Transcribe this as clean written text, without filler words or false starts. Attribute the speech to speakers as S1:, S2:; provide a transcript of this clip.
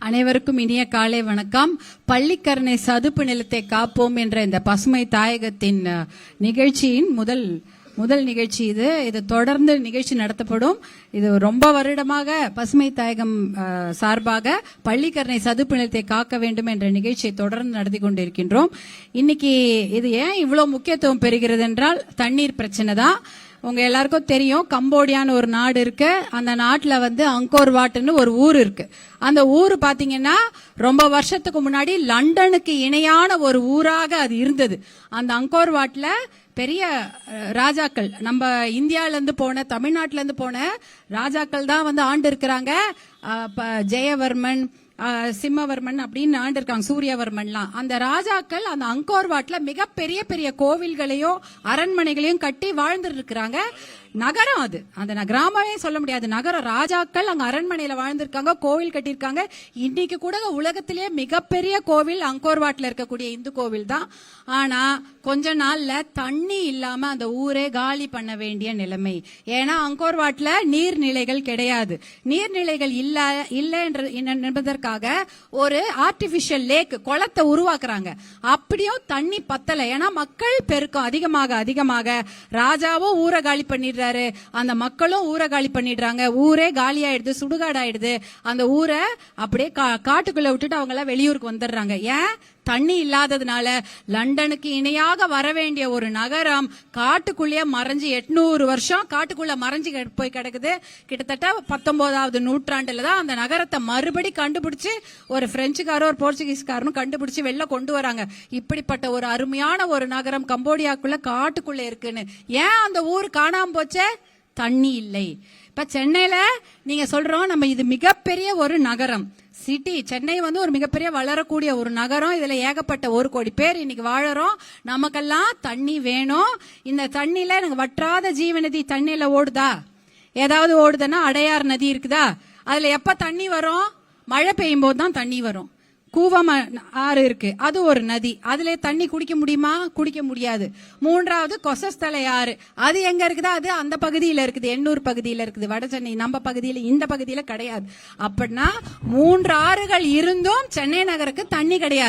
S1: அனைவருக்கும் இனிய காலை வணக்கம். பள்ளிக்கரணை சதுப்பு நிலத்தை காப்போம் என்ற இந்த பசுமை தாயகத்தின் நிகழ்ச்சியின் முதல் நிகழ்ச்சி இது தொடர்ந்து நிகழ்ச்சி நடத்தப்படும். இது ரொம்ப வருடமாக பசுமை தாயகம் சார்பாக பள்ளிக்கரணை சதுப்பு நிலத்தை காக்க வேண்டும் என்ற நிகழ்ச்சியை தொடர்ந்து நடத்தி கொண்டிருக்கின்றோம். இன்னைக்கு இது ஏன் இவ்வளவு முக்கியத்துவம் பெறுகிறது என்றால் தண்ணீர் பிரச்சனை தான். உங்க எல்லாருக்கும் தெரியும், கம்போடியான்னு ஒரு நாடு இருக்கு. அந்த நாட்டுல அங்கோர் வாட்னு ஒரு ஊர் இருக்கு. அந்த ஊர் பாத்தீங்கன்னா ரொம்ப வருஷத்துக்கு முன்னாடி லண்டனுக்கு இணையான ஒரு ஊராக அது இருந்தது. அந்த அங்கோர் வாட்ல பெரிய ராஜாக்கள், நம்ம இந்தியால இருந்து போன, தமிழ்நாட்டில இருந்து போன ராஜாக்கள் தான் ஆண்டு இருக்கிறாங்க. ஜெயவர்மன், சிம்மவர்மன் அப்படின்னு ஆண்டு இருக்காங்க, சூரியவர்மன்லாம். அந்த ராஜாக்கள் அந்த அங்கோர் வாட்ல மிகப்பெரிய பெரிய கோவில்களையும் அரண்மனைகளையும் கட்டி வாழ்ந்துட்டு இருக்கிறாங்க. நகரம் அது, அந்த கிராமமே சொல்ல முடியாது, நகரம். ராஜாக்கள் அங்க அரண்மனையில வாழ்ந்திருக்காங்க, கோவில் கட்டியிருக்காங்க. இன்னைக்கு கூட உலகத்திலேயே மிகப்பெரிய கோவில் அங்கோர் வாட்ல இருக்கக்கூடிய இந்து கோவில் தான். ஆனா கொஞ்ச நாள்ல தண்ணி இல்லாம அந்த ஊரே காலி பண்ண வேண்டிய நிலைமை. ஏன்னா அங்கோர் வாட்ல நீர்நிலைகள் கிடையாது. நீர்நிலைகள் இல்ல என்பதற்காக ஒரு ஆர்டிபிஷியல் லேக், குளத்தை உருவாக்குறாங்க. அப்படியும் தண்ணி பத்தல. ஏன்னா மக்கள் பெருக்கம் அதிகமாக ராஜாவும் ஊரை காலி பண்ணிடுறாரு, அந்த மக்களும் ஊரை காலி பண்ணிடுறாங்க. ஊரே காலி ஆயிடுது, சுடுகாடு ஆயிடுது. அந்த ஊரை அப்படியே காட்டுக்குள்ள விட்டுட்டு அவங்க எல்லாம் வெளியூருக்கு வந்துடுறாங்க. ஏன்? தண்ணி இல்லாததுனால. லண்டனுக்கு இணையாக வர வேண்டிய ஒரு நகரம் காட்டுக்குள்ளேயே மறைஞ்சு 800 வருஷம் காட்டுக்குள்ள மறைஞ்சு போய் கிடக்குது. கிட்டத்தட்ட 19வது நூற்றாண்டுல தான் அந்த நகரத்தை மறுபடி கண்டுபிடிச்சு ஒரு பிரெஞ்சுக்காரோ ஒரு போர்ச்சுகீஸ்காரனும் கண்டுபிடிச்சு வெளில கொண்டு வராங்க. இப்படிப்பட்ட ஒரு அருமையான ஒரு நகரம் கம்போடியாக்குள்ள காட்டுக்குள்ள இருக்குன்னு. ஏன் அந்த ஊர் காணாம போச்சே? தண்ணி இல்லை. இப்ப சென்னையில நீங்க சொல்றோம், நம்ம இது மிகப்பெரிய ஒரு நகரம், சிட்டி. சென்னை ஒரு மிகப்பெரிய வளரக்கூடிய ஒரு நகரம். இதுல ஏகப்பட்ட 1 கோடி பேர் இன்னைக்கு வாழறோம். நமக்கெல்லாம் தண்ணி வேணும். இந்த தண்ணியில எனக்கு வற்றாத ஜீவநதி தண்ணியில ஓடுதா? ஏதாவது ஓடுதுன்னா அடையார் நதி இருக்குதா? அதுல எப்ப தண்ணி வரும்? மழை பெய்யும் போது தான் தண்ணி வரும். கூவம் ஆறு இருக்கு, அது ஒரு நதி. அதுல தண்ணி குடிக்க முடியுமா? குடிக்க முடியாது. 3வது கொசஸ்தலை ஆறு, அது எங்க இருக்குதா? அது அந்த பகுதியில இருக்குது, எண்ணூர் பகுதியில இருக்குது, வட சென்னை. நம்ம பகுதியில, இந்த பகுதியில கிடையாது. அப்படின்னா 3 ஆறுகள் இருந்தும் சென்னை நகருக்கு தண்ணி கிடையாது.